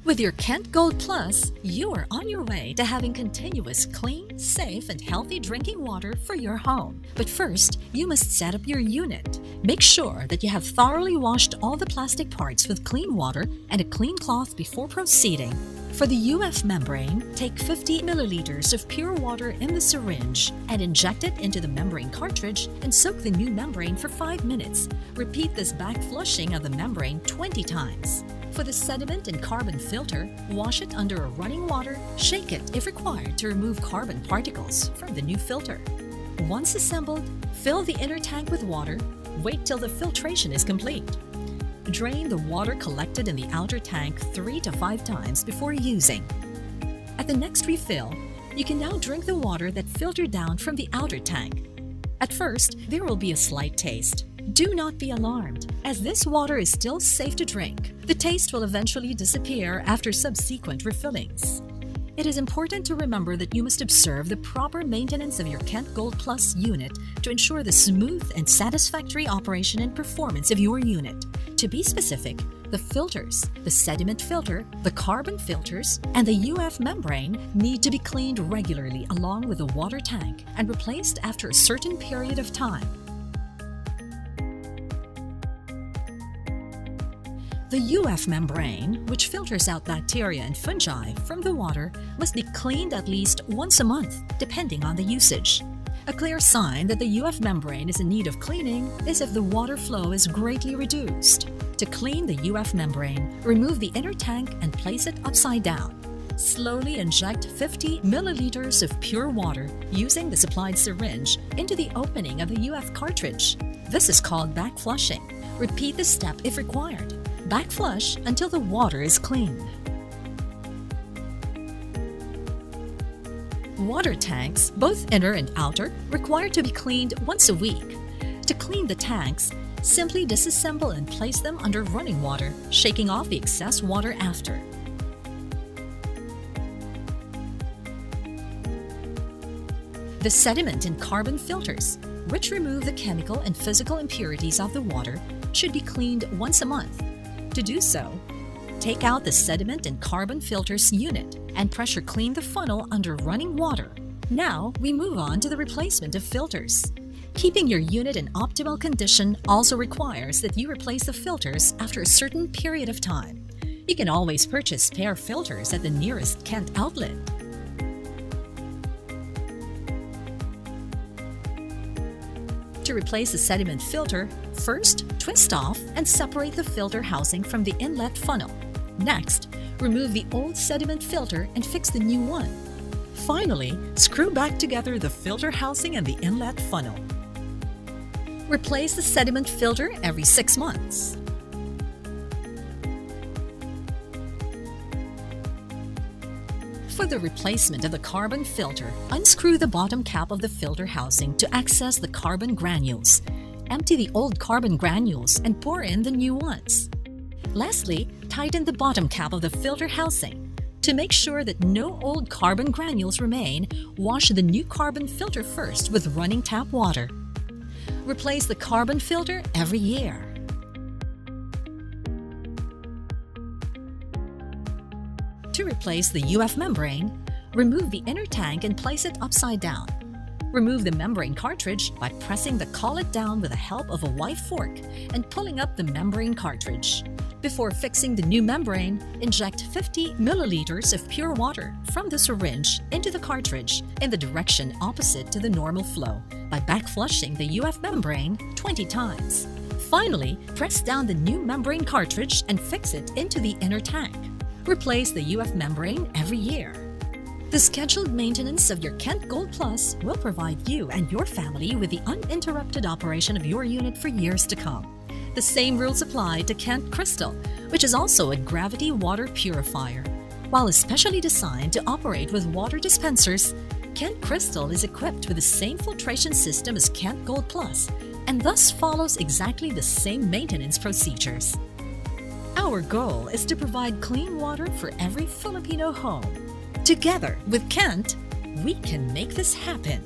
With your Kent Gold Plus, you are on your way to having continuous, clean, safe, and healthy drinking water for your home. But first, you must set up your unit. Make sure that you have thoroughly washed all the plastic parts with clean water and a clean cloth before proceeding. For the UF membrane, take 50 milliliters of pure water in the syringe and inject it into the membrane cartridge and soak the new membrane for 5 minutes. Repeat this back flushing of the membrane 20 times. For the sediment and carbon filter, wash it under a running water, shake it if required to remove carbon particles from the new filter. Once assembled, fill the inner tank with water, wait till the filtration is complete. Drain the water collected in the outer tank 3 to 5 times before using. At the next refill, you can now drink the water that filtered down from the outer tank. At first, there will be a slight taste. Do not be alarmed, as this water is still safe to drink. The taste will eventually disappear after subsequent refillings. It is important to remember that you must observe the proper maintenance of your Kent Gold Plus unit to ensure the smooth and satisfactory operation and performance of your unit. To be specific, the filters, the sediment filter, the carbon filters, and the UF membrane need to be cleaned regularly along with the water tank and replaced after a certain period of time. The UF membrane, which filters out bacteria and fungi from the water, must be cleaned at least once a month, depending on the usage. A clear sign that the UF membrane is in need of cleaning is if the water flow is greatly reduced. To clean the UF membrane, remove the inner tank and place it upside down. Slowly inject 50 milliliters of pure water using the supplied syringe into the opening of the UF cartridge. This is called back flushing. Repeat the step if required. Back flush until the water is clean. Water tanks, both inner and outer, require to be cleaned once a week. To clean the tanks, simply disassemble and place them under running water, shaking off the excess water after. The sediment and carbon filters, which remove the chemical and physical impurities of the water, should be cleaned once a month. To do so, take out the sediment and carbon filters unit and pressure clean the funnel under running water. Now we move on to the replacement of filters. Keeping your unit in optimal condition also requires that you replace the filters after a certain period of time. You can always purchase spare filters at the nearest Kent outlet. To replace the sediment filter, first twist off and separate the filter housing from the inlet funnel. Next, remove the old sediment filter and fix the new one. Finally, screw back together the filter housing and the inlet funnel. Replace the sediment filter every 6 months. For the replacement of the carbon filter, unscrew the bottom cap of the filter housing to access the carbon granules. Empty the old carbon granules and pour in the new ones. Lastly, tighten the bottom cap of the filter housing. To make sure that no old carbon granules remain, wash the new carbon filter first with running tap water. Replace the carbon filter every year. To replace the UF membrane, remove the inner tank and place it upside down. Remove the membrane cartridge by pressing the collet down with the help of a wide fork and pulling up the membrane cartridge. Before fixing the new membrane, inject 50 milliliters of pure water from the syringe into the cartridge in the direction opposite to the normal flow by back flushing the UF membrane 20 times. Finally, press down the new membrane cartridge and fix it into the inner tank. Replace the UF membrane every year. The scheduled maintenance of your Kent Gold Plus will provide you and your family with the uninterrupted operation of your unit for years to come. The same rules apply to Kent Crystal, which is also a gravity water purifier. While especially designed to operate with water dispensers, Kent Crystal is equipped with the same filtration system as Kent Gold Plus and thus follows exactly the same maintenance procedures. Our goal is to provide clean water for every Filipino home. Together with Kent, we can make this happen.